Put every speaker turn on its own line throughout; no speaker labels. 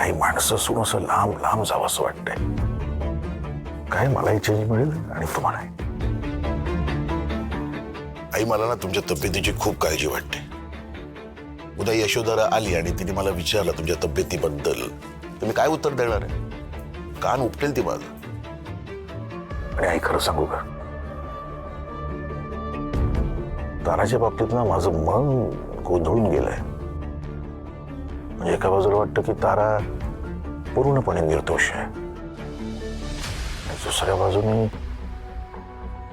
काही माणसं सोडून असं लांब लांब जावं असं वाटतंय. काय मलाही चेंज मिळेल आणि तुम्हालाही.
आई, मला ना तुमच्या तब्येतीची खूप काळजी वाटते. उद्या यशोधरा आली आणि तिने मला विचारलं तुमच्या तब्येतीबद्दल, तर मी काय उत्तर देणार आहे? कान उपटेल ती माझं.
आणि आई खरं सांगू का, ताराच्या बाबतीत ना माझं मन गोंधळून गेलंय. म्हणजे एका बाजूला वाटतं की तारा पूर्णपणे निर्दोष आहे, आणि दुसऱ्या बाजूने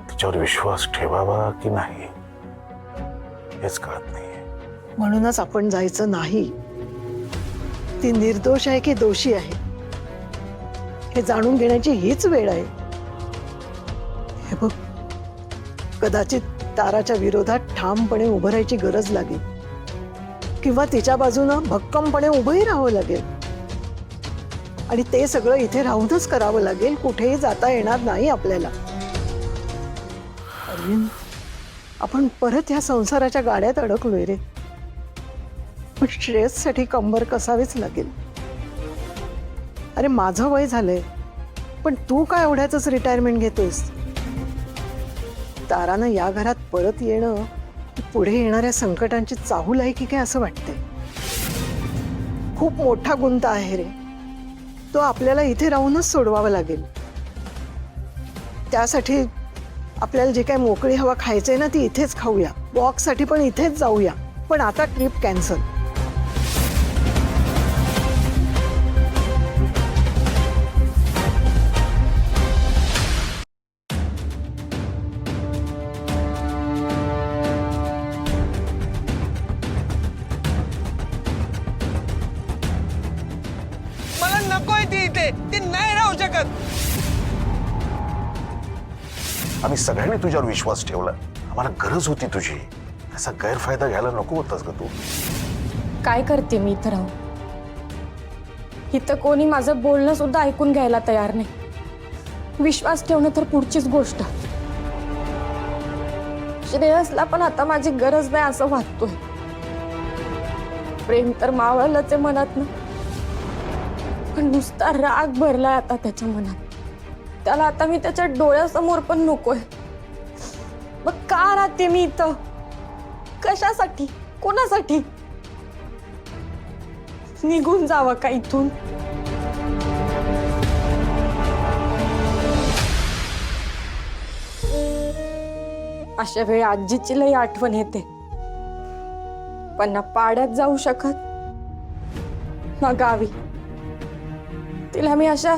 तिच्यावर विश्वास ठेवावा की नाही हेच कळत नाहीये.
म्हणूनच आपण जायचं नाही. ती निर्दोष आहे की दोषी आहे हे जाणून घेण्याची हीच वेळ आहे. हे बघ, कदाचित ताराच्या विरोधात ठामपणे उभं राहायची गरज लागेल, किंवा तिच्या बाजूनं भक्कमपणे उभंही राहावं लागेल. आणि ते सगळं इथे राहूनच करावं लागेल, कुठेही जाता येणार नाही आपल्याला. अरविंद, आपण परत ह्या संसाराच्या गाड्यात अडकलोय रे. पण श्रेयससाठी कंबर कसावीच लागेल. अरे माझं वय झालंय, पण तू काय एवढ्याच रिटायरमेंट घेतोयस? तारानं या घरात परत येणं पुढे येणाऱ्या संकटांची चाहूल आहे की काय असं वाटतंय. खूप मोठा गुंत आहे रे तो, आपल्याला इथे राहूनच सोडवावा लागेल. त्यासाठी आपल्याला जे काय मोकळी हवा खायचंय ना ती इथेच खाऊया, वॉकसाठी पण इथेच जाऊया. पण आता ट्रिप कॅन्सल.
मला नकोय ती इथे, ती नाही राहू शकत.
आम्ही सगळ्यांनी तुझ्यावर विश्वास ठेवला, आम्हाला गरज होती तुझी. त्याचा गैरफायदा घ्यायला नको होतास का तू?
काय करते मी इथं राहून? इथं कोणी माझं बोलणं सुद्धा ऐकून घ्यायला तयार नाही. विश्वास ठेवणं तर पुढचीच गोष्ट. श्रेयसला पण आता माझी गरज नाही असं वाटतोय. प्रेम तर मावळलंच आहे मनात ना, पण नुसता राग भरलाय आता त्याच्या मनात. त्याला आता मी त्याच्या डोळ्यासमोर पण नकोय. मग का राहते मी इथं? कशासाठी? कोणासाठी? निघून जावं का इथून? अशा वेळी आजीची लई आठवण येते, पण ना पाड्यात जाऊ शकत ना गावी. तिला मी अशा